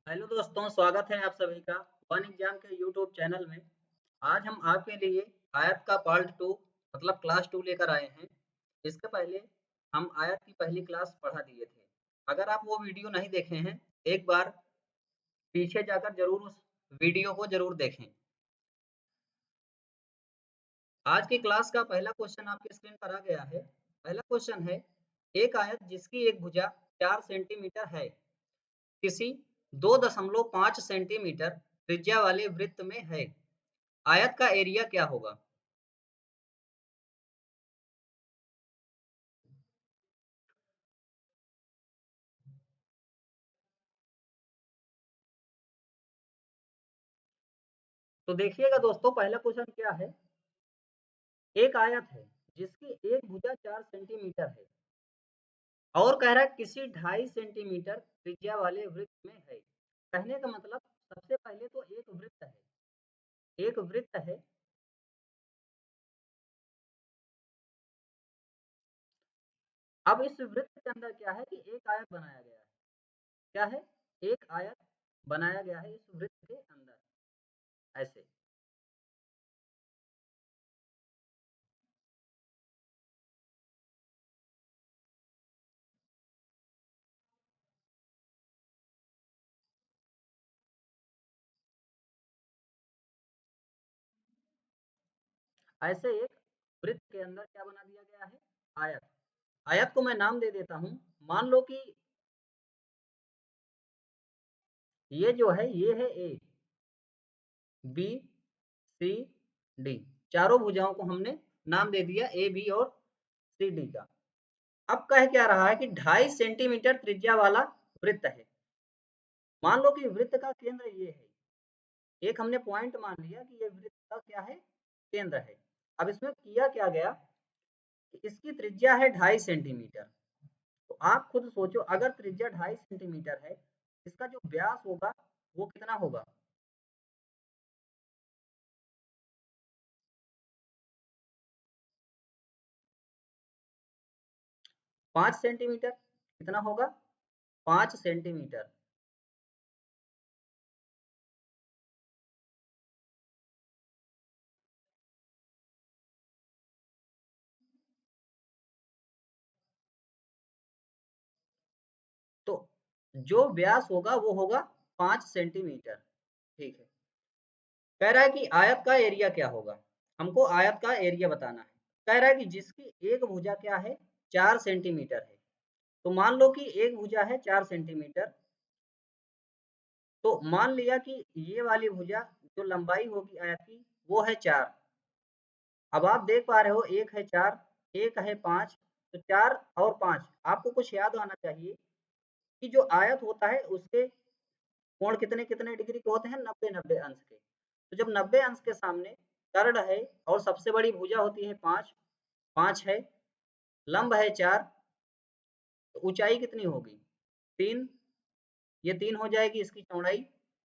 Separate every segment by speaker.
Speaker 1: Hello दोस्तों, स्वागत है आप सभी का वन एग्जाम के यूट्यूब चैनल में। आज हम आपके लिए आयत का पार्ट 2 मतलब क्लास 2 लेकर आए हैं। इसके पहले हम आयत की पहली क्लास पढ़ा दिए थे। अगर आप वो वीडियो नहीं देखे हैं, एक बार पीछे जाकर जरूर उस वीडियो को जरूर देखें। आज की क्लास का पहला क्वेश्चन आपके स्क्रीन पर आ गया है। पहला क्वेश्चन है, एक आयत जिसकी एक भुजा 4 सेंटीमीटर है किसी 2.5 सेंटीमीटर त्रिज्या वाले वृत्त में है। आयत का एरिया क्या होगा? तो देखिएगा दोस्तों, पहला क्वेश्चन क्या है। एक आयत है जिसकी एक भुजा 4 सेंटीमीटर है और कह रहा है किसी 2.5 सेंटीमीटर त्रिज्या वाले वृत्त में है। कहने का मतलब सबसे पहले तो एक वृत्त है, एक वृत्त है। अब इस वृत्त के अंदर क्या है कि एक आयत बनाया गया है। क्या है? एक आयत बनाया गया है इस वृत्त के अंदर, ऐसे। ऐसे एक वृत्त के अंदर क्या बना दिया गया है? आयत। आयत को मैं नाम दे देता हूं। मान लो कि ये जो है ये है ए, बी, सी, डी। चारों भुजाओं को हमने नाम दे दिया ए, बी और सी, डी का। अब कह क्या रहा है कि 2.5 सेंटीमीटर त्रिज्या वाला वृत्त है। मान लो कि वृत्त का केंद्र ये है। एक हमने पॉइंट मान लिया कि ये वृत्त का क्या है? केंद्र है। अब इसमें किया क्या गया कि इसकी त्रिज्या है 2.5 सेंटीमीटर। तो आप खुद सोचो, अगर त्रिज्या 2.5 सेंटीमीटर है, इसका जो व्यास होगा वो कितना होगा? 5 सेंटीमीटर। कितना होगा? 5 सेंटीमीटर। तो जो व्यास होगा वो होगा 5 सेंटीमीटर। ठीक है। कह रहा है कि आयत का एरिया क्या होगा। हमको आयत का एरिया बताना है। कह रहा है कि जिसकी एक भुजा क्या है? 4 सेंटीमीटर है। तो मान लो कि एक भुजा है 4 सेंटीमीटर। तो मान लिया कि ये वाली भुजा जो लंबाई होगी आयत की वो है 4। अब आप देख पा रहे हो, एक है 4, एक है 5। तो 4 और 5, आपको कुछ याद आना चाहिए कि जो आयत होता है उसके कोण कितने कितने डिग्री के होते हैं? 90-90 अंश के। तो जब 90 अंश के सामने कर्ण है और सबसे बड़ी भुजा होती है 5, 5 है, लंब है 4, तो ऊंचाई कितनी होगी? 3। ये 3 हो जाएगी इसकी चौड़ाई।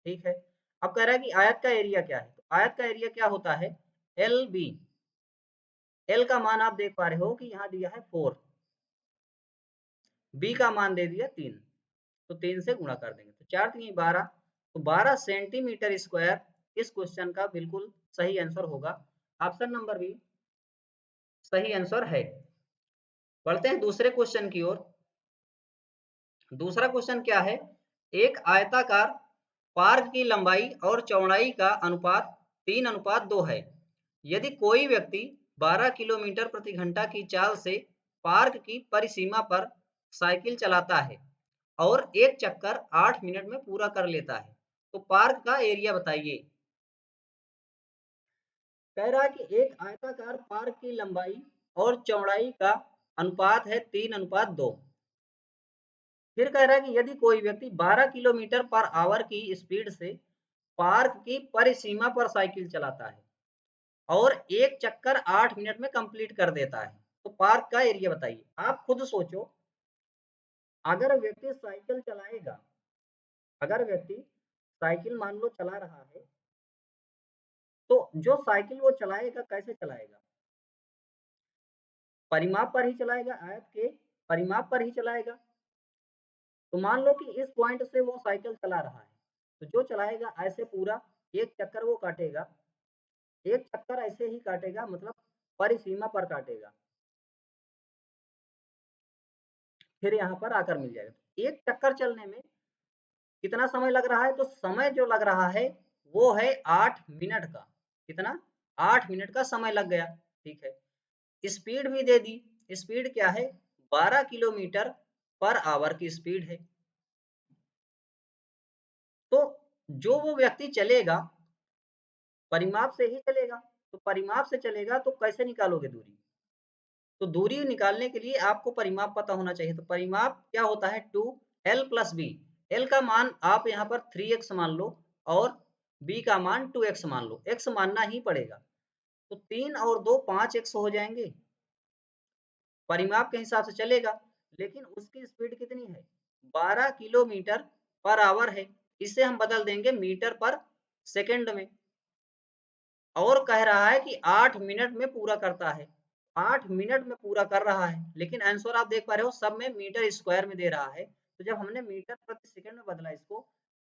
Speaker 1: ठीक है। अब कह रहा है कि आयत का एरिया क्या है। तो आयत का एरिया क्या होता है? L B. एल का मान आप देख पा रहे हो कि यहाँ दिया है 4, बी का मान दे दिया 3। तो 3 से गुणा कर देंगे तो 4 3 12। तो 12 सेंटीमीटर स्क्वायर इस क्वेश्चन का बिल्कुल सही आंसर होगा। ऑप्शन नंबर बी सही आंसर है। बढ़ते हैं दूसरे क्वेश्चन की ओर। दूसरा क्वेश्चन क्या है? एक आयताकार पार्क की लंबाई और चौड़ाई का अनुपात 3:2 है। यदि कोई व्यक्ति 12 किलोमीटर प्रति घंटा की चाल से पार्क की परिसीमा पर साइकिल चलाता है और एक चक्कर 8 मिनट में पूरा कर लेता है, तो पार्क का एरिया बताइए। कह रहा है कि एक आयताकार पार्क की लंबाई और चौड़ाई का अनुपात है 3:2। फिर कह रहा है कि यदि कोई व्यक्ति 12 किलोमीटर पर आवर की स्पीड से पार्क की परिसीमा पर साइकिल चलाता है और एक चक्कर 8 मिनट में कंप्लीट कर देता है, तो पार्क का एरिया बताइए। आप खुद सोचो, अगर व्यक्ति साइकिल चलाएगा, अगर व्यक्ति साइकिल मान लो चला रहा है, तो जो साइकिल वो चलाएगा कैसे चलाएगा? परिमाप पर ही चलाएगा, आयत के परिमाप पर ही चलाएगा। तो मान लो कि इस पॉइंट से वो साइकिल चला रहा है, तो जो चलाएगा ऐसे पूरा एक चक्कर वो काटेगा, एक चक्कर ऐसे ही काटेगा, मतलब परिसीमा पर काटेगा, फिर यहाँ पर आकर मिल जाएगा। एक चक्कर चलने में कितना समय लग रहा है, तो समय जो लग रहा है वो है 8 मिनट का। कितना? 8 मिनट का समय लग गया। ठीक है, स्पीड भी दे दी। स्पीड क्या है? 12 किलोमीटर पर आवर की स्पीड है। तो जो वो व्यक्ति चलेगा परिमाप से ही चलेगा, तो परिमाप से चलेगा तो कैसे निकालोगे दूरी? तो दूरी निकालने के लिए आपको परिमाप पता होना चाहिए। तो परिमाप क्या होता है? 2l plus B. एल का मान आप यहाँ पर 3x मान लो और b का मान 2x मान लो। x मानना ही पड़ेगा। तो 3 और 2 5x हो जाएंगे। परिमाप के हिसाब से चलेगा, लेकिन उसकी स्पीड कितनी है? 12 किलोमीटर पर आवर है। इसे हम बदल देंगे मीटर पर सेकंड में, और कह रहा है कि 8 मिनट में पूरा करता है। 8 मिनट में पूरा कर रहा है, लेकिन आंसर आप देख पा रहे हो सब में मीटर स्क्वायर में दे रहा है। तो जब हमने मीटर प्रति सेकंड में बदला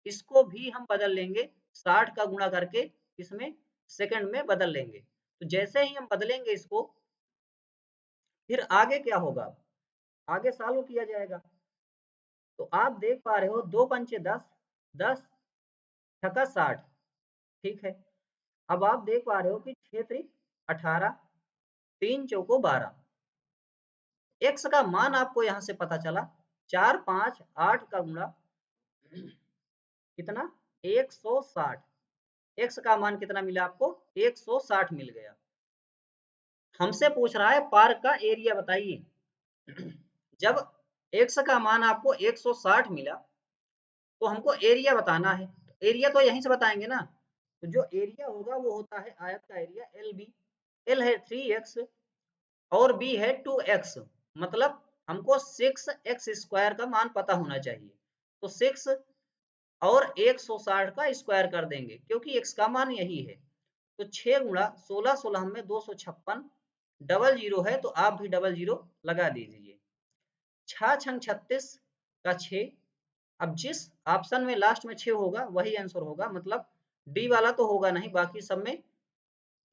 Speaker 1: इसको भी हम बदल लेंगे 60 का गुणा करके, इसमें सेकंड में बदल लेंगे। तो जैसे ही हम बदलेंगे इसको, फिर आगे क्या होगा? आगे सॉल्व किया जाएगा। तो आप देख पा रहे हो 2 पंचे 10, 10 छक्का 60। ठीक है, अब आप देख पा रहे हो कि 6 त्रिक 18, 3 चौको 12। x का मान आपको यहां से पता चला 4 5 8 का गुणा कितना? 160। x का मान कितना मिला आपको? 160 मिल गया। हमसे पूछ रहा है पार्क का एरिया बताइए। जब x का मान आपको 160 मिला तो हमको एरिया बताना है। एरिया तो यहीं से बताएंगे ना। तो जो एरिया होगा वो होता है आयत का एरिया एल बी। एल है 3x और b है 2x, मतलब हमको 6x स्क्वायर का मान पता होना चाहिए। तो 6 और 160 का स्क्वायर कर देंगे, क्योंकि x का मान यही है। तो 6 गुणा 16, 16 में 256, डबल जीरो है तो आप भी डबल जीरो लगा दीजिए। 6 छंग 36 का 6। अब जिस ऑप्शन में लास्ट में 6 होगा वही आंसर होगा, मतलब डी वाला तो होगा नहीं, बाकी सब में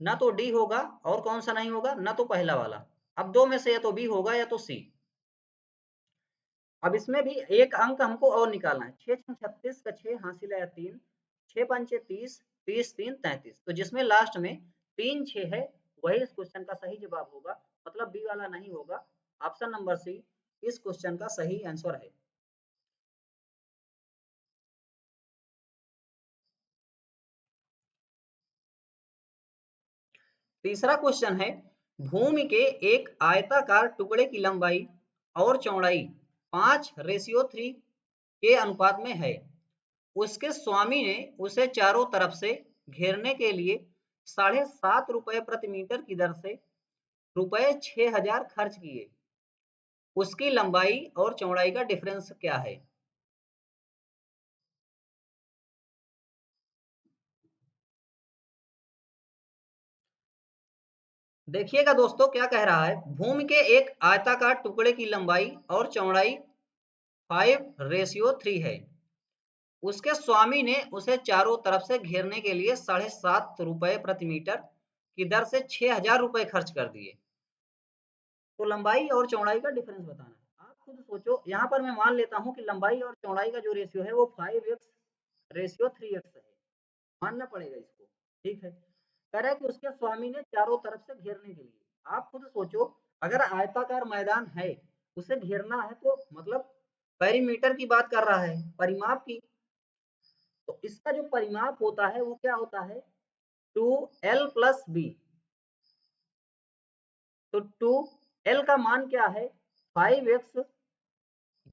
Speaker 1: ना तो डी होगा और कौन सा नहीं होगा, ना तो पहला वाला। अब दो में से या तो बी होगा या तो सी। अब इसमें भी एक अंक हमको और निकालना है। 6 छंग 36 का 6 हासिल आया 3, 6 पंचे 30, 30 3 33। तो जिसमें लास्ट में 3 6 है वही इस क्वेश्चन का सही जवाब होगा, मतलब बी वाला नहीं होगा। ऑप्शन नंबर सी इस क्वेश्चन का सही आंसर है। तीसरा क्वेश्चन है, भूमि के एक आयताकार टुकड़े की लंबाई और चौड़ाई 5:3 के अनुपात में है। उसके स्वामी ने उसे चारों तरफ से घेरने के लिए 7.5 रुपए प्रति मीटर की दर से रुपए 6,000 खर्च किए। उसकी लंबाई और चौड़ाई का डिफरेंस क्या है? देखिएगा दोस्तों क्या कह रहा है, भूमि के एक आयताकार टुकड़े की लंबाई और चौड़ाई 5:3 है। उसके स्वामी ने उसे चारों तरफ से घेरने के लिए 7.5 रुपए प्रति मीटर की दर से 6,000 रुपए खर्च कर दिए। तो लंबाई और चौड़ाई का डिफरेंस बताना है। आप खुद सोचो, यहाँ पर मैं मान लेता हूँ कि लंबाई और चौड़ाई का जो रेशियो है वो 5x/3x है, मानना पड़ेगा इसको। ठीक है, कह रहा है कि उसके स्वामी ने चारों तरफ से घेरने के लिए। आप खुद सोचो, अगर आयताकार मैदान है उसे घेरना है तो मतलब पेरीमीटर की बात कर रहा है, परिमाप की। तो इसका जो परिमाप होता है वो क्या होता है? 2l plus B. तो 2l का मान क्या है? 5x,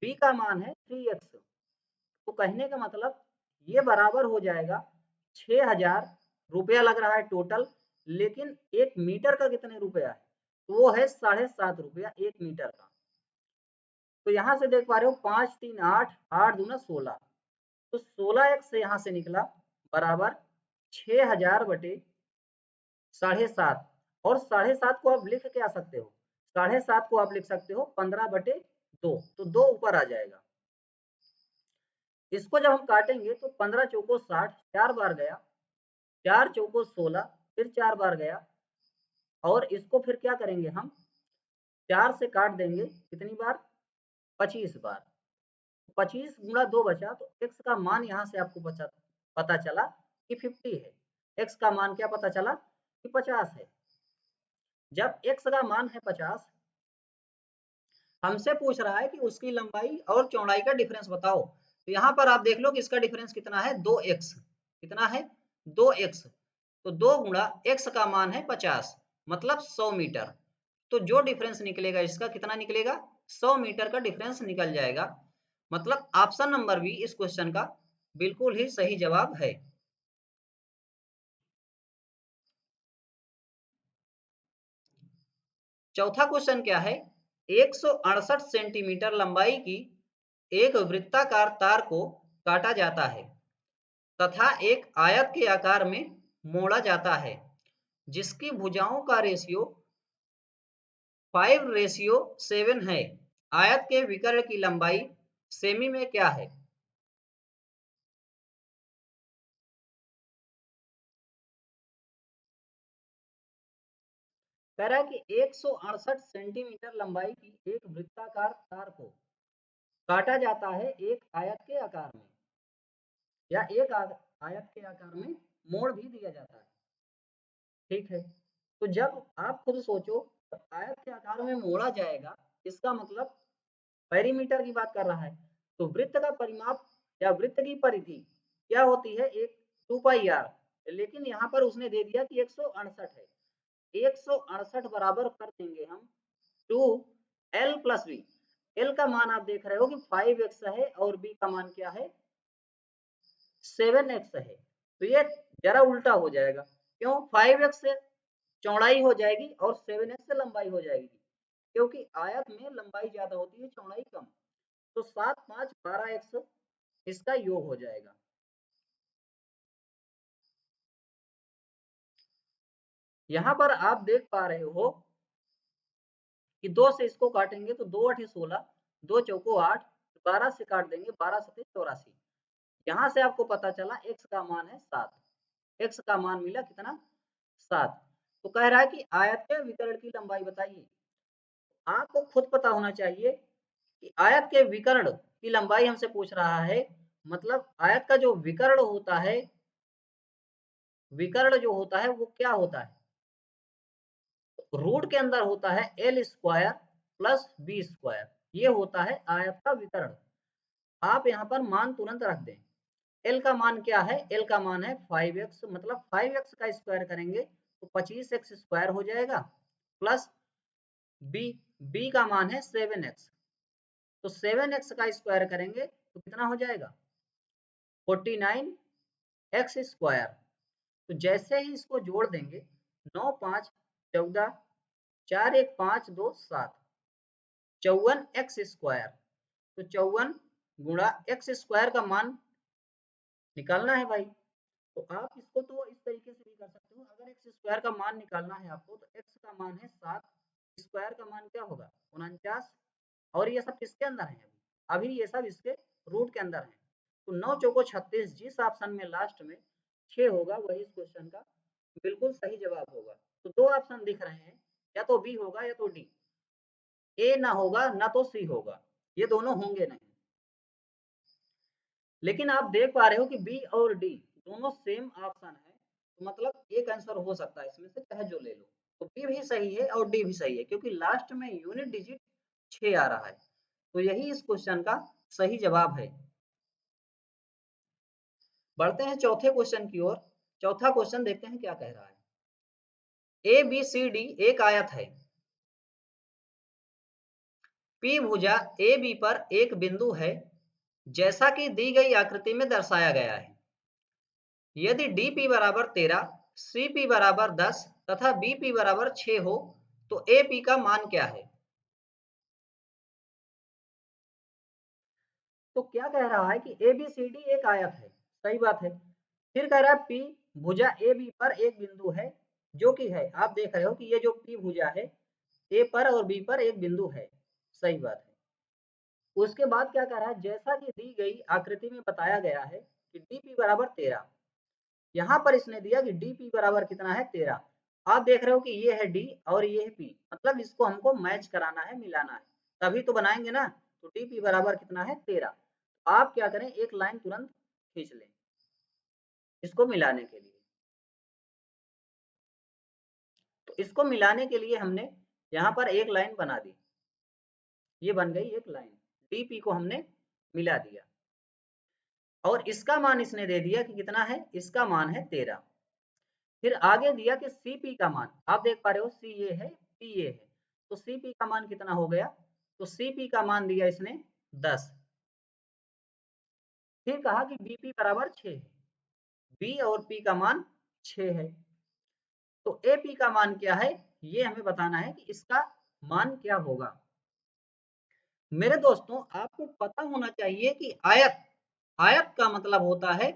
Speaker 1: b का मान है 3x। तो कहने का मतलब ये बराबर हो जाएगा 6,000 रुपया लग रहा है टोटल, लेकिन एक मीटर का कितने रुपया है? तो वो है 7.5 रुपया एक मीटर का। तो यहाँ से देख पा रहे हो 5 3 8, 8 दूना 16। तो 16x से यहाँ से निकला बराबर 6,000 बटे 7.5। और 7.5 को आप लिख क्या सकते हो? 7.5 को आप लिख सकते हो 15/2। तो 2 ऊपर आ जाएगा। इसको जब हम काटेंगे तो 15 चौको 60, 4 बार गया, 4 चौको 16, फिर 4 बार गया, और इसको फिर क्या करेंगे हम, 4 से काट देंगे कितनी बार, 25 बार। 25 गुणा 2 बचा, तो x का मान यहाँ से आपको पता चला कि 50 है। x का मान क्या पता चला कि 50 है। जब x का मान है 50, हमसे पूछ रहा है कि उसकी लंबाई और चौड़ाई का डिफरेंस बताओ, तो यहाँ पर आप देख लो कि इसका डिफरेंस कितना है, 2x। कितना है, 2x। तो 2 गुणा x का मान है 50, मतलब 100 मीटर। तो जो डिफरेंस निकलेगा इसका कितना निकलेगा, 100 मीटर का डिफरेंस निकल जाएगा। मतलब ऑप्शन नंबर बी इस क्वेश्चन का बिल्कुल ही सही जवाब है। चौथा क्वेश्चन क्या है, 168 सेंटीमीटर लंबाई की एक वृत्ताकार तार को काटा जाता है तथा एक आयत के आकार में मोड़ा जाता है, जिसकी भुजाओं का रेशियो 5:7 है। आयत के विकर्ण की लंबाई सेमी में क्या है। कह रहा है कि 168 सेंटीमीटर लंबाई की एक वृत्ताकार तार को काटा जाता है एक आयत के आकार में, या एक आयत के आकार में मोड़ भी दिया जाता है। ठीक है, तो जब आप खुद सोचो, तो आयत के आकार में मोड़ा जाएगा, इसका मतलब पेरीमीटर की बात कर रहा है। तो वृत्त का परिमाप या वृत्त की परिधि क्या होती है, एक 2πr। लेकिन यहाँ पर उसने दे दिया कि 168 है। 168 बराबर कर देंगे हम 2l प्लस बी। एल का मान आप देख रहे हो कि 5x है और बी का मान क्या है, 7x है। तो ये जरा उल्टा हो जाएगा, क्यों, 5x से चौड़ाई हो जाएगी और 7x से लंबाई हो जाएगी, क्योंकि आयत में लंबाई ज्यादा होती है, चौड़ाई कम। तो 7 5 12x इसका योग हो जाएगा। यहाँ पर आप देख पा रहे हो कि 2 से इसको काटेंगे तो 2 8 16, 2 चौको 8, 12 से काट देंगे, 12 7 84। यहाँ से आपको पता चला x का मान है 7। x का मान मिला कितना, 7। तो कह रहा है कि आयत के विकर्ण की लंबाई बताइए। आपको खुद पता होना चाहिए कि आयत के विकर्ण की लंबाई हमसे पूछ रहा है, मतलब आयत का जो विकर्ण होता है, विकर्ण जो होता है वो क्या होता है, रूट के अंदर होता है L square plus B square, ये होता है आयत का विकर्ण। आप यहाँ पर मान तुरंत रख दें। एल का मान क्या है, एल का मान है 5x, मतलब 5x का स्क्वायर करेंगे तो 25x स्क्वायर हो जाएगा, प्लस बी, बी का मान है 7x, तो 7x का स्क्वायर करेंगे तो कितना हो जाएगा, 49x स्क्वायर। तो जैसे ही इसको जोड़ देंगे, 9 5 14, 4 1 5 2 7, 54x स्क्वायर। तो 54 गुणा x स्क्वायर का मान निकालना है भाई। तो आप इसको तो इस तरीके से भी कर सकते हो, अगर एक्स स्क्वायर का मान निकालना है आपको, तो एक्स का मान है 7, स्क्वायर का मान क्या होगा, 49। और ये सब किसके अंदर है, अभी ये सब इसके रूट के अंदर है। तो 9 चौको 36, जिस ऑप्शन में लास्ट में 6 होगा वही इस क्वेश्चन का बिल्कुल सही जवाब होगा। तो दो ऑप्शन दिख रहे हैं, या तो बी होगा या तो डी। ए ना होगा ना तो सी होगा, ये दोनों होंगे नहीं। लेकिन आप देख पा रहे हो कि बी और डी दोनों सेम ऑप्शन है, तो मतलब एक आंसर हो सकता है इसमें से, चाहे जो ले लो। तो बी भी सही है और डी भी सही है, क्योंकि लास्ट में यूनिट डिजिट 6 आ रहा है। तो यही इस क्वेश्चन का सही जवाब है। बढ़ते हैं चौथे क्वेश्चन की ओर। चौथा क्वेश्चन देखते हैं क्या कह रहा है। ए बी सी डी एक आयत है। पी भुजा ए बी पर एक बिंदु है, जैसा कि दी गई आकृति में दर्शाया गया है। यदि डी पी बराबर 13, सी पी बराबर 10 तथा बी पी बराबर 6 हो, तो ए पी का मान क्या है। तो क्या कह रहा है कि ए बी सी डी एक आयत है, सही बात है। फिर कह रहा है पी भुजा ए बी पर एक बिंदु है, जो कि है, आप देख रहे हो कि ये जो पी भुजा है, ए पर और बी पर एक बिंदु है, सही बात है। उसके बाद क्या कर रहा है, जैसा कि दी गई आकृति में बताया गया है कि dp बराबर 13, यहाँ पर इसने दिया कि dp बराबर कितना है 13। आप देख रहे हो कि ये है d और ये है p, मतलब इसको हमको मैच कराना है, मिलाना है, तभी तो बनाएंगे ना। तो dp बराबर कितना है 13। आप क्या करें, एक लाइन तुरंत खींच लें इसको मिलाने के लिए। तो इसको मिलाने के लिए हमने यहाँ पर एक लाइन बना दी, ये बन गई एक लाइन, dp को हमने मिला दिया और इसका मान इसने दे दिया कि कितना है, इसका मान है 13। फिर आगे दिया कि Cp का मान, आप देख पा रहे हो C ये है P ये है, तो Cp का मान कितना हो गया, तो Cp का मान दिया इसने 10। फिर कहा कि Bp बराबर 6 है, B और P का मान 6 है, तो AP का मान क्या है, ये हमें बताना है कि इसका मान क्या होगा। मेरे दोस्तों आपको पता होना चाहिए कि आयत, आयत का मतलब होता है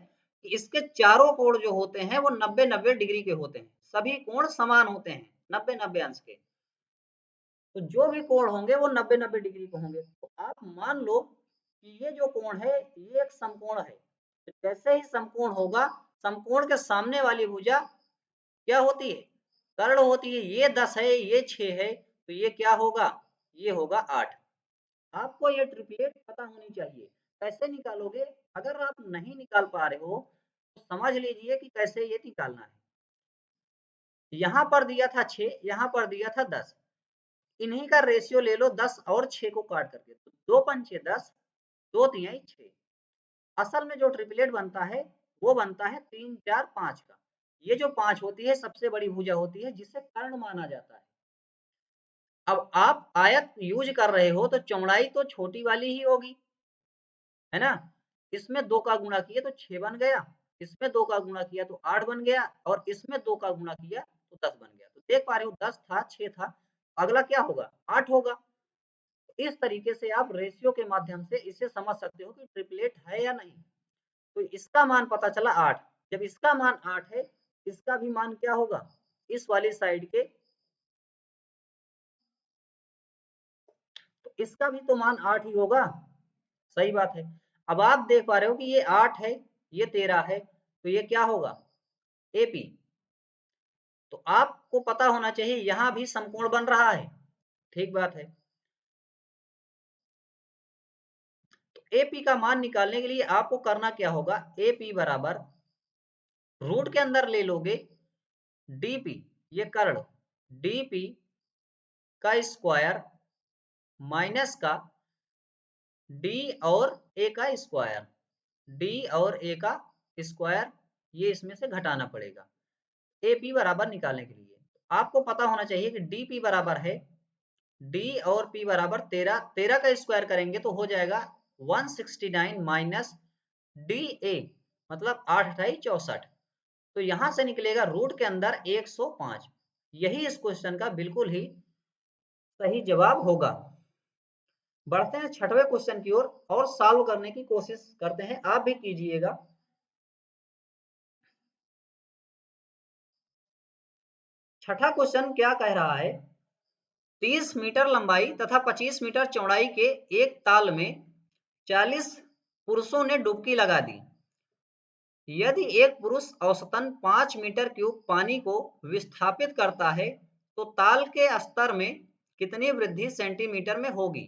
Speaker 1: कि इसके चारों कोण जो होते हैं वो 90-90 डिग्री के होते हैं, सभी कोण समान होते हैं 90-90 अंश के, तो जो भी कोण होंगे वो 90-90 डिग्री के होंगे। तो आप मान लो कि ये जो कोण है ये एक समकोण है, तो जैसे ही समकोण होगा, समकोण के सामने वाली भुजा क्या होती है, कर्ण होती है। ये 10 है, ये 6 है, तो ये क्या होगा, ये होगा 8। आपको ये ट्रिपलेट पता होनी चाहिए। कैसे निकालोगे, अगर आप नहीं निकाल पा रहे हो तो समझ लीजिए कि कैसे ये निकालना है। यहाँ पर दिया था 6, यहाँ पर दिया था 10, इन्हीं का रेशियो ले लो 10 और 6 को काट करके, तो 2 पंचे 10, 2 तिहाई 6। असल में जो ट्रिपलेट बनता है वो बनता है 3 4 5 का। ये जो 5 होती है सबसे बड़ी भुजा होती है जिसे कर्ण माना जाता है। अब आप आयत यूज कर रहे हो तो चौड़ाई तो छोटी वाली ही होगी, है ना। इसमें 2 का गुणा किया तो 6 बन गया, इसमें 2 का गुणा किया तो 8 बन गया, और इसमें 2 का गुणा किया तो 10 बन गया। तो देख पा रहे हो 10 था, 6 था, अगला क्या होगा, 8 होगा। इस तरीके से आप रेशियो के माध्यम से इसे समझ सकते हो कि ट्रिपलेट है या नहीं। तो इसका मान पता चला 8, जब इसका मान 8 है, इसका भी मान क्या होगा, इस वाली साइड के, तो इसका भी तो मान 8 ही होगा, सही बात है। अब आप देख पा रहे हो कि ये 8 है, ये 13 है, तो ये क्या होगा, एपी। तो आपको पता होना चाहिए यहां भी समकोण बन रहा है, ठीक बात है। तो एपी का मान निकालने के लिए आपको करना क्या होगा, एपी बराबर रूट के अंदर ले लोगे डीपी, ये कर्ण, डीपी का स्क्वायर माइनस का डी और ए का स्क्वायर, डी और ए का स्क्वायर, ये इसमें से घटाना पड़ेगा एपी बराबर निकालने के लिए। आपको पता होना चाहिए कि डीपी बराबर है, डी और पी बराबर 13, 13 का स्क्वायर करेंगे तो हो जाएगा 169 माइनस डी ए, मतलब 8 अठाई 64, तो यहां से निकलेगा रूट के अंदर 105। यही इस क्वेश्चन का बिल्कुल ही सही जवाब होगा। बढ़ते हैं छठवें क्वेश्चन की ओर और सॉल्व करने की कोशिश करते हैं, आप भी कीजिएगा। छठा क्वेश्चन क्या कह रहा है, 30 मीटर लंबाई तथा 25 मीटर चौड़ाई के एक ताल में 40 पुरुषों ने डुबकी लगा दी। यदि एक पुरुष औसतन 5 मीटर क्यूब पानी को विस्थापित करता है तो ताल के स्तर में कितनी वृद्धि सेंटीमीटर में होगी।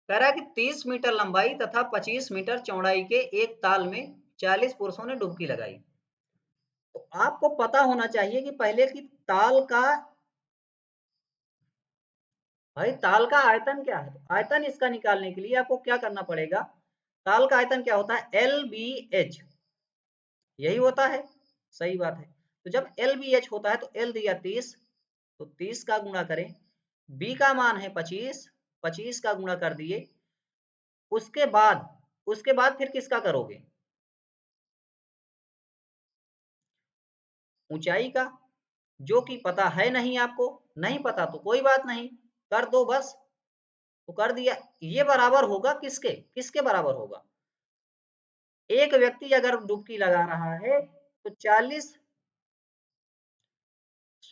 Speaker 1: कह रहा है कि 30 मीटर लंबाई तथा 25 मीटर चौड़ाई के एक ताल में 40 पुरुषों ने डुबकी लगाई। तो आपको पता होना चाहिए कि पहले की ताल का, भाई ताल का आयतन क्या है, तो आयतन इसका निकालने के लिए आपको क्या करना पड़ेगा, ताल का आयतन क्या होता है, एल बी एच, यही होता है, सही बात है। तो जब एल बी एच होता है तो एल दिया 30, तो 30 का गुणा करें, बी का मान है 25, 25 का गुणा कर दिए, उसके बाद फिर किसका करोगे, ऊंचाई का, जो कि पता है नहीं आपको, नहीं पता तो कोई बात नहीं, कर दो बस। तो कर दिया, ये बराबर होगा किसके, किसके बराबर होगा, एक व्यक्ति अगर डुबकी लगा रहा है तो 40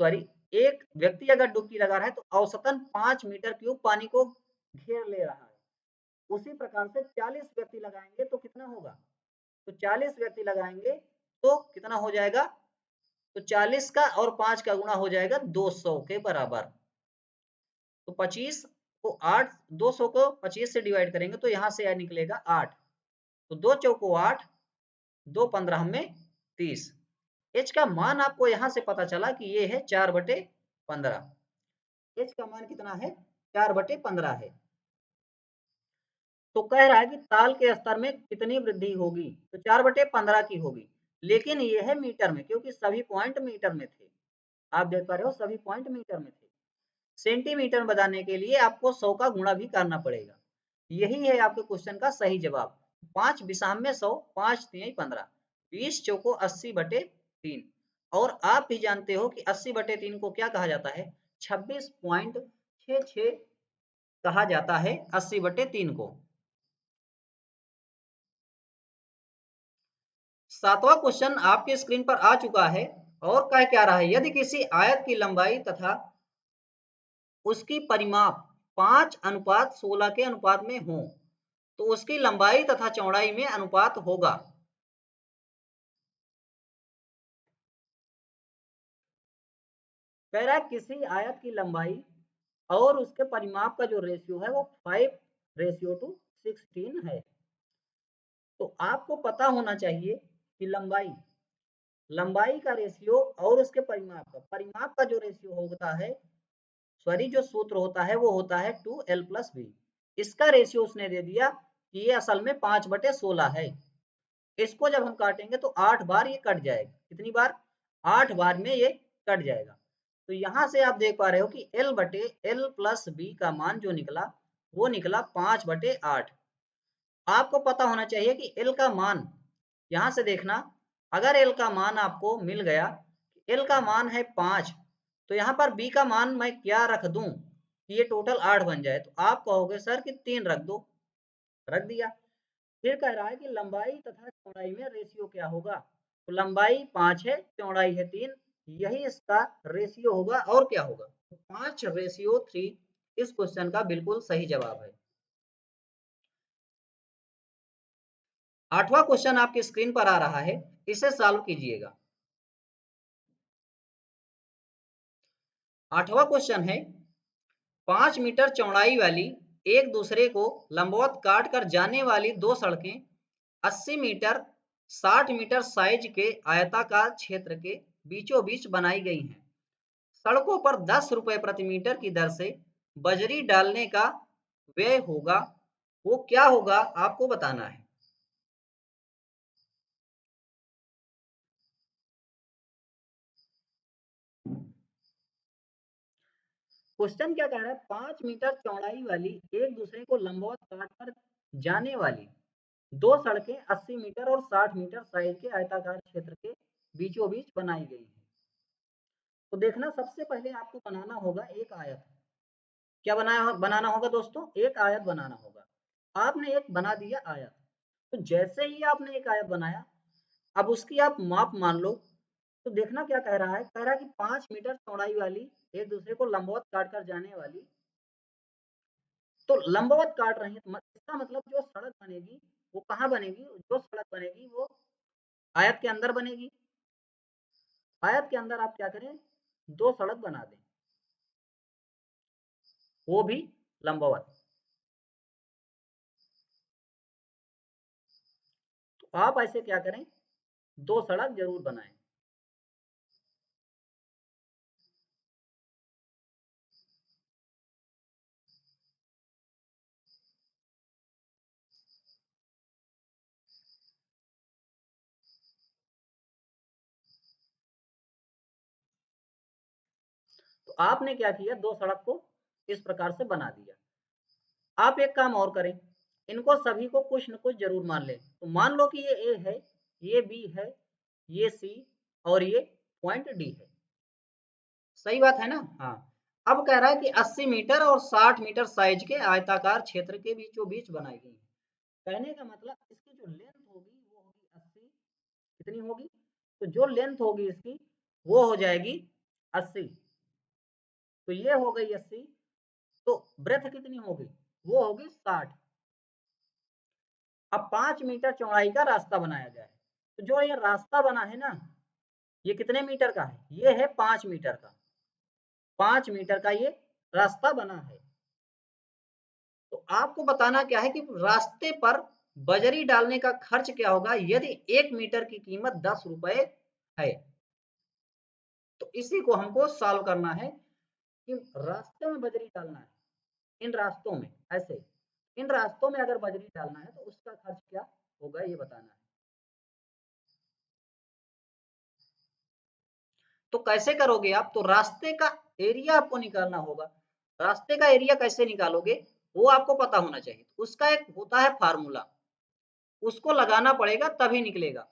Speaker 1: सॉरी, एक व्यक्ति अगर डुबकी लगा रहा है तो औसतन 5 मीटर क्यूब पानी को घेर ले रहा है। उसी प्रकार से 40 व्यक्ति लगाएंगे तो कितना होगा? तो 40 व्यक्ति लगाएंगे तो कितना हो जाएगा? तो 40 का और 5 का गुणा हो जाएगा 200 के बराबर। तो 25 को 8, 200 को 25 से डिवाइड करेंगे तो यहाँ से निकलेगा 8। तो 2 चौको 8, 2 15 में 30। एच का मान आपको यहाँ से पता चला कि ये है 4/15। एच का मान कितना है? 4/15 है। तो कह रहा है कि ताल के स्तर में कितनी वृद्धि होगी? तो 4/15 की होगी, लेकिन ये है मीटर में, क्योंकि सभी पॉइंट मीटर में थे। आप देख पा रहे हो सभी पॉइंट मीटर में थे। सेंटीमीटर में बताने के लिए आपको 100 का गुणा भी करना पड़ेगा। यही है आपके क्वेश्चन का सही जवाब। 5 विषम में 100, 5 तिहाई 15, 20 चौको 80/3। और आप भी जानते हो कि 80/3 को क्या कहा जाता है? 26.66 कहा जाता है 80/3 को। 7वां क्वेश्चन आपके स्क्रीन पर आ चुका है और कह क्या रहा है? यदि किसी आयत की लंबाई तथा उसकी परिमाप 5:16 के अनुपात में हो तो उसकी लंबाई तथा चौड़ाई में अनुपात होगा। कह रहा है किसी आयत की लंबाई और उसके परिमाप का जो रेशियो है वो 5:16 है। तो आपको पता होना चाहिए कि लंबाई का रेशियो और उसके परिमाप का जो रेशियो होता है, सॉरी जो सूत्र होता है वो होता है 2l+b। इसका रेशियो उसने दे दिया कि ये असल में 5/16 है। इसको जब हम काटेंगे तो 8 बार ये कट जाएगा। कितनी बार? 8 बार में ये कट जाएगा। तो यहाँ से आप देख पा रहे हो कि l/l+b का मान जो निकला वो निकला 5/8। आपको पता होना चाहिए कि l का मान, यहाँ से देखना, अगर l का मान आपको मिल गया, l का मान है 5, तो यहाँ पर b का मान मैं क्या रख दूं कि ये टोटल 8 बन जाए? तो आप कहोगे सर कि 3 रख दो, रख दिया। फिर कह रहा है कि लंबाई तथा चौड़ाई में रेशियो क्या होगा? तो लंबाई 5 है, चौड़ाई है 3, यही इसका रेशियो होगा। और क्या होगा? 5:3 इस क्वेश्चन का बिल्कुल सही जवाब है। 8वां क्वेश्चन आपकी स्क्रीन पर आ रहा है, इसे सॉल्व कीजिएगा। 8वां क्वेश्चन है 5 मीटर चौड़ाई वाली एक दूसरे को लंबवत काट कर जाने वाली दो सड़कें 80 मीटर 60 मीटर साइज के आयताकार क्षेत्र के बीचों बीच बनाई गई हैं। सड़कों पर 10 रुपए प्रति मीटर की दर से बजरी डालने का व्यय होगा, वो क्या होगा आपको बताना है। क्वेश्चन क्या कह रहा है? 5 मीटर चौड़ाई वाली एक दूसरे को लंबवत काट कर जाने वाली दो सड़कें 80 मीटर और 60 मीटर साइज के आयताकार क्षेत्र के बीचों बीच बनाई गई हैं। तो देखना, सबसे पहले आपको बनाना होगा एक आयत। क्या बनाना होगा दोस्तों? एक आयत बनाना होगा। आपने एक बना दिया आयत। तो जैसे ही आपने एक आयत बनाया, अब उसकी आप माप मान लो। तो देखना क्या कह रहा है? कह रहा है कि 5 मीटर चौड़ाई वाली एक दूसरे को लंबवत काट कर जाने वाली, तो लंबवत काट रही है, इसका मतलब जो सड़क बनेगी वो कहाँ बनेगी? जो सड़क बनेगी वो आयत के अंदर बनेगी। आयत के अंदर आप क्या करें? दो सड़क बना दें, वो भी लंबवत। तो आप ऐसे क्या करें? दो सड़क जरूर बनाएं। तो आपने क्या किया? दो सड़क को इस प्रकार से बना दिया। आप एक काम और करें, इनको सभी को कुछ न कुछ जरूर मान लें। तो मान लो कि ये ए है, ये बी है, ये सी और ये पॉइंट डी है। सही बात है ना? हाँ। अब कह रहा है कि 80 मीटर और 60 मीटर साइज के आयताकार क्षेत्र के बीचों बीच बनाई गई है। कहने का मतलब इसकी जो लेंथ होगी वो होगी 80। कितनी होगी? तो जो लेंथ होगी इसकी वो हो जाएगी 80, तो ये हो गई 80, तो ब्रेथ कितनी होगी, वो होगी 60। अब 5 मीटर चौड़ाई का रास्ता बनाया जाए, तो जो ये रास्ता बना है ना, ये कितने मीटर का है, ये है 5 मीटर का, 5 मीटर का ये रास्ता बना है। तो आपको बताना क्या है कि रास्ते पर बजरी डालने का खर्च क्या होगा यदि 1 मीटर की कीमत 10 रुपए है। तो इसी को हमको सॉल्व करना है कि रास्ते में बजरी डालना है, इन रास्तों में, ऐसे इन रास्तों में अगर बजरी डालना है तो उसका खर्च क्या होगा ये बताना है। तो कैसे करोगे आप, तो रास्ते का एरिया आपको निकालना होगा। रास्ते का एरिया कैसे निकालोगे वो आपको पता होना चाहिए, उसका एक होता है फार्मूला, उसको लगाना पड़ेगा तभी निकलेगा।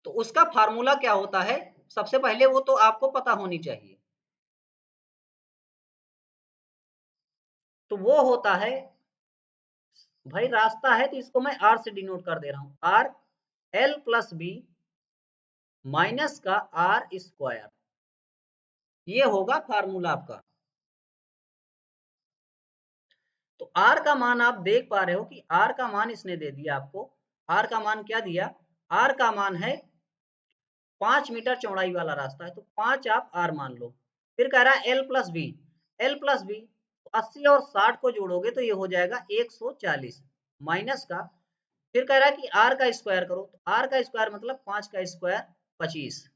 Speaker 1: तो उसका फार्मूला क्या होता है, सबसे पहले वो तो आपको पता होनी चाहिए। तो वो होता है, भाई रास्ता है तो इसको मैं आर से डिनोट कर दे रहा हूं, R L plus B minus का आर स्क्वायर, ये होगा फार्मूला आपका। तो आर का मान आप देख पा रहे हो कि आर का मान इसने दे दिया आपको, आर का मान क्या दिया, आर का मान है 5 मीटर चौड़ाई वाला रास्ता है तो 5 आप आर मान लो। फिर कह रहा है L plus B, L plus B, 80 और 60 को जोड़ोगे तो ये हो जाएगा 140 माइनस का, फिर कह रहा है कि आर का स्क्वायर करो, तो आर का स्क्वायर मतलब 5 का स्क्वायर 25,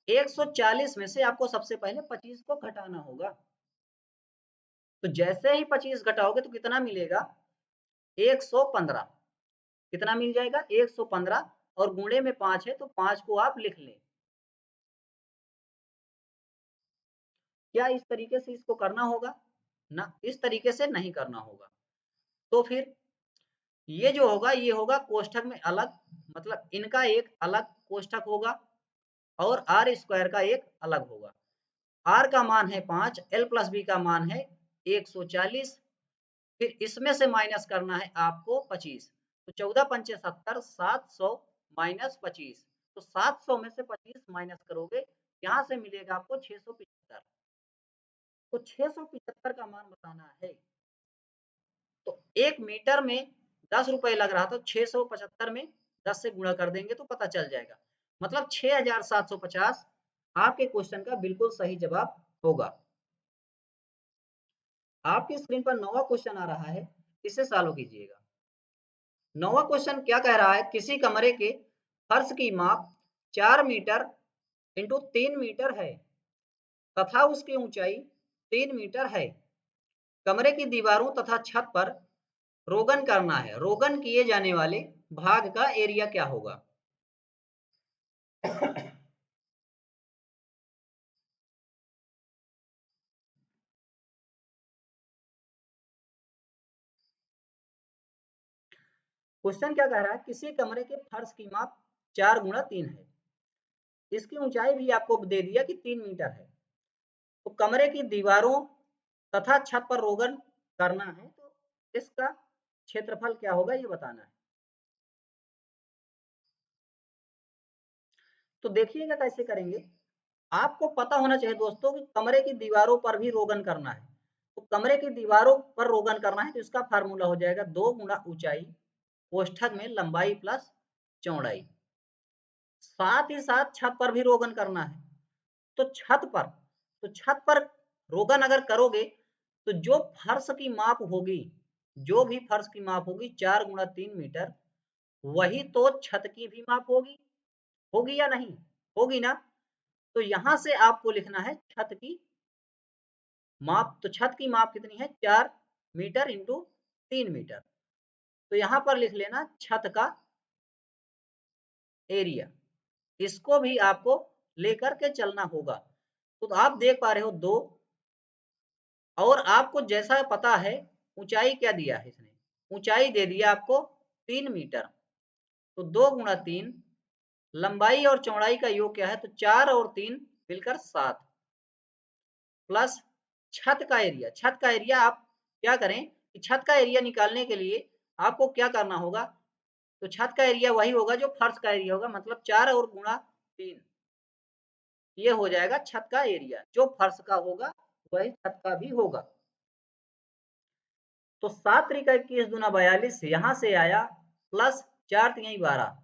Speaker 1: 140 में से आपको सबसे पहले 25 को घटाना होगा। तो जैसे ही 25 घटाओगे तो कितना मिलेगा, 115, कितना मिल जाएगा 115, और गुणे में 5 है तो 5 को आप लिख लें। क्या इस तरीके से इसको करना होगा ना, इस तरीके से नहीं करना होगा। तो फिर ये जो होगा ये होगा कोष्ठक में अलग, मतलब इनका एक अलग कोष्ठक होगा और आर स्क्वायर का एक अलग होगा। आर का मान है 5, एल प्लस बी का मान है 140, फिर इसमें से माइनस करना है आपको 25, तो 14 पंचे 70, 700 माइनस 25, तो 700 में से 25 माइनस करोगे, यहाँ से मिलेगा आपको 675। तो 675 का मान बताना है। तो 1 मीटर में 10 रुपए लग रहा था, 675 में 10 से गुणा कर देंगे तो पता चल जाएगा, मतलब 6750 आपके क्वेश्चन का बिल्कुल सही जवाब होगा। आपकी स्क्रीन पर 9वां क्वेश्चन आ रहा है, इसे सॉल्व कीजिएगा। 9वां क्वेश्चन क्या कह रहा है, किसी कमरे के फर्श की माप 4 मीटर इंटू 3 मीटर है तथा उसकी ऊंचाई 3 मीटर है। कमरे की दीवारों तथा छत पर रोगन करना है, रोगन किए जाने वाले भाग का एरिया क्या होगा। क्वेश्चन क्या कह रहा है, किसी कमरे के फर्श की माप 4 गुणा 3 है, इसकी ऊंचाई भी आपको दे दिया कि 3 मीटर है, तो कमरे की दीवारों तथा छत पर रोगन करना है, तो इसका क्षेत्रफल क्या होगा ये बताना है। तो देखिएगा कैसे करेंगे, आपको पता होना चाहिए दोस्तों कि कमरे की दीवारों पर भी रोगन करना है, तो कमरे की दीवारों पर रोगन करना है तो इसका फार्मूला हो जाएगा 2 गुणा ऊंचाई कोष्ठक में लंबाई प्लस चौड़ाई, साथ ही साथ छत पर भी रोगन करना है, तो छत पर रोगन अगर करोगे तो जो फर्श की माप होगी, जो भी फर्श की माप होगी 4 गुणा 3 मीटर, वही तो छत की भी माप होगी, होगी या नहीं, होगी ना। तो यहां से आपको लिखना है छत की माप, तो छत की माप कितनी है 4 मीटर इंटू 3 मीटर, तो यहां पर लिख लेना छत का एरिया, इसको भी आपको लेकर के चलना होगा। तो आप देख पा रहे हो 2, और आपको जैसा पता है ऊंचाई क्या दिया है इसने, ऊंचाई दे दिया आपको 3 मीटर, तो 2 गुणा 3, लंबाई और चौड़ाई का योग क्या है, तो 4 और 3 मिलकर 7, प्लस छत का एरिया, छत का एरिया आप क्या करें कि छत का एरिया निकालने के लिए आपको क्या करना होगा, तो छत का एरिया वही होगा जो फर्श का एरिया होगा, मतलब 4 और गुणा 3, ये हो जाएगा छत का एरिया। जो फर्श का होगा वही छत का भी होगा। तो 7 त्रिक 21 दूना 42 यहाँ से आया, प्लस 4 तिहाई 12।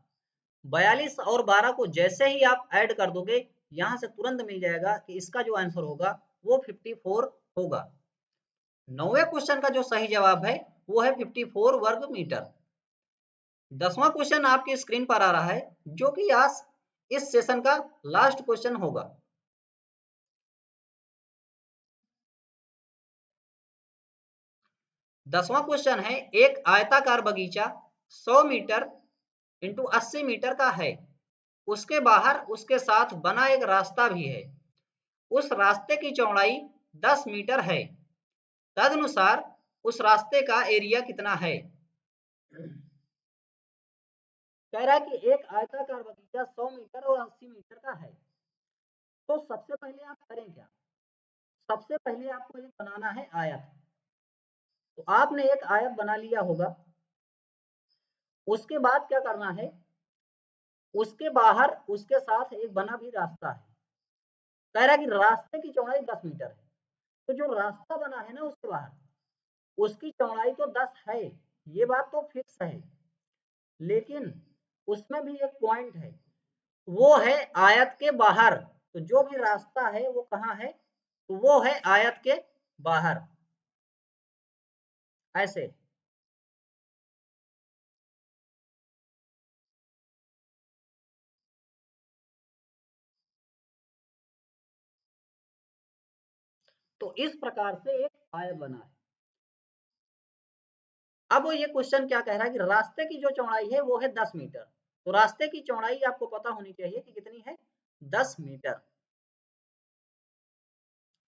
Speaker 1: 42 और 12 को जैसे ही आप ऐड कर दोगे यहाँ से तुरंत मिल जाएगा कि इसका जो आंसर होगा वो 54 होगा। 9वें क्वेश्चन का जो सही जवाब है वो है 54 वर्ग मीटर। 10वां क्वेश्चन आपकी स्क्रीन पर आ रहा है, जो कि आज इस सेशन का लास्ट क्वेश्चन होगा। 10वां क्वेश्चन है, एक आयताकार बगीचा 100 मीटर इंटू 80 मीटर का है। उसके बाहर उसके साथ बना एक रास्ता भी है। उस रास्ते की चौड़ाई 10 मीटर है। तदनुसार उस रास्ते का एरिया कितना है? कह रहा है कि एक आयताकार बगीचा 100 मीटर और 80 मीटर का है। तो सबसे पहले आप करें क्या? सबसे पहले आपको एक बनाना है आयत। तो आपने एक आयत बना लिया होगा। उसके बाद क्या करना है, उसके बाहर उसके साथ एक बना भी रास्ता है। कह रहा है कि रास्ते की चौड़ाई 10 मीटर है। तो जो रास्ता बना है ना उसके बाहर, उसकी चौड़ाई तो 10 है, ये बात तो फिक्स है। लेकिन उसमें भी एक पॉइंट है, वो है आयत के बाहर। तो जो भी रास्ता है वो कहाँ है? तो वो है आयत के बाहर, ऐसे। तो इस प्रकार से एक आयत बना है। अब ये क्वेश्चन क्या कह रहा है कि रास्ते की जो चौड़ाई है वो है 10 मीटर। तो रास्ते की चौड़ाई आपको पता होनी चाहिए कि कितनी है, 10 मीटर।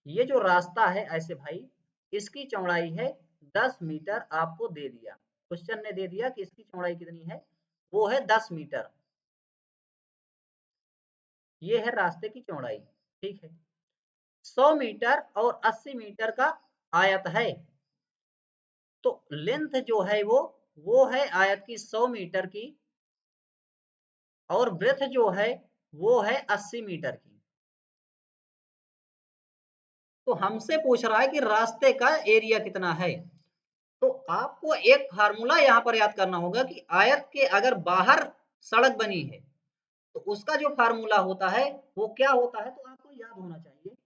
Speaker 1: ये जो रास्ता है ऐसे भाई, इसकी चौड़ाई है 10 मीटर, आपको दे दिया, क्वेश्चन ने दे दिया कि इसकी चौड़ाई कितनी है, वो है 10 मीटर। ये है रास्ते की चौड़ाई, ठीक है। 100 मीटर और 80 मीटर का आयत है। तो लेंथ जो है वो है आयत की 100 मीटर की, और ब्रेथ जो है वो है 80 मीटर की। तो हमसे पूछ रहा है कि रास्ते का एरिया कितना है। तो आपको एक फार्मूला यहाँ पर याद करना होगा कि आयत के अगर बाहर सड़क बनी है तो उसका जो फार्मूला होता है वो क्या होता है, तो आपको याद होना चाहिए।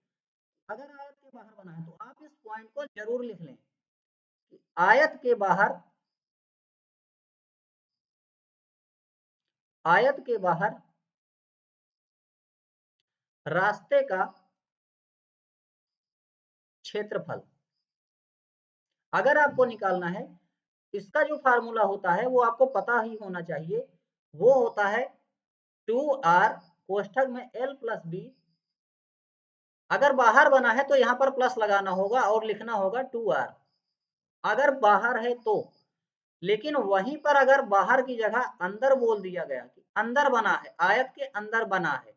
Speaker 1: अगर आयत के बाहर बना है तो आप इस पॉइंट को जरूर लिख लें कि आयत के बाहर रास्ते का क्षेत्रफल अगर आपको निकालना है, इसका जो फार्मूला होता है वो आपको पता ही होना चाहिए। वो होता है 2r कोष्ठक में l प्लस बी। अगर बाहर बना है तो यहाँ पर प्लस लगाना होगा और लिखना होगा 2r, अगर बाहर है तो। लेकिन वहीं पर अगर बाहर की जगह अंदर बोल दिया गया कि अंदर बना है, आयत के अंदर बना है,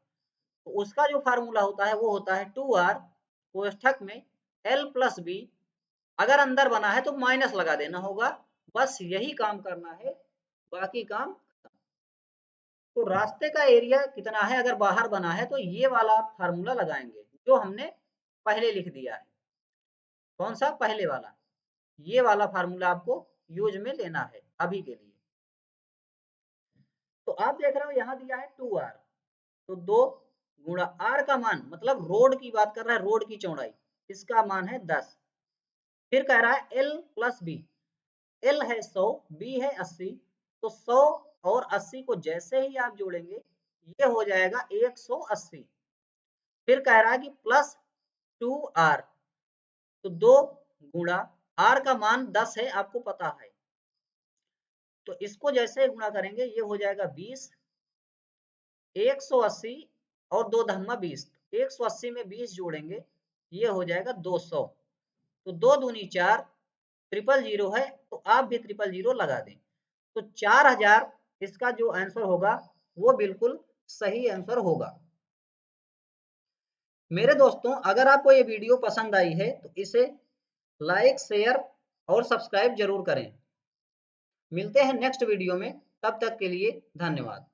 Speaker 1: तो उसका जो फार्मूला होता है वो होता है 2r कोष्ठक में l प्लस बी। अगर अंदर बना है तो माइनस लगा देना होगा, बस यही काम करना है, बाकी काम। तो रास्ते का एरिया कितना है अगर बाहर बना है, तो ये वाला फार्मूला लगाएंगे जो हमने पहले लिख दिया है। कौन सा? पहले वाला। ये वाला फार्मूला आपको यूज में लेना है अभी के लिए। तो आप देख रहे हो यहाँ दिया है 2r, तो 2 गुणा r का मान, मतलब रोड की बात कर रहा है, रोड की चौड़ाई, इसका मान है 10। फिर कह रहा है l प्लस बी। l है 100, b है 80। तो 100 और 80 को जैसे ही आप जोड़ेंगे ये हो जाएगा 180। फिर कह रहा है कि प्लस 2r, तो 2 गुणा r का मान 10 है, आपको पता है। तो इसको जैसे गुणा करेंगे ये हो जाएगा 20, 180 और 2 धम्मा 20। 180 में 20 जोड़ेंगे ये हो जाएगा 200। तो 2 दूनी 4, 000 है, तो आप भी 000 लगा दें। तो 4000 इसका जो आंसर होगा वो बिल्कुल सही आंसर होगा। मेरे दोस्तों, अगर आपको ये वीडियो पसंद आई है तो इसे लाइक, शेयर और सब्सक्राइब जरूर करें। मिलते हैं नेक्स्ट वीडियो में। तब तक के लिए धन्यवाद।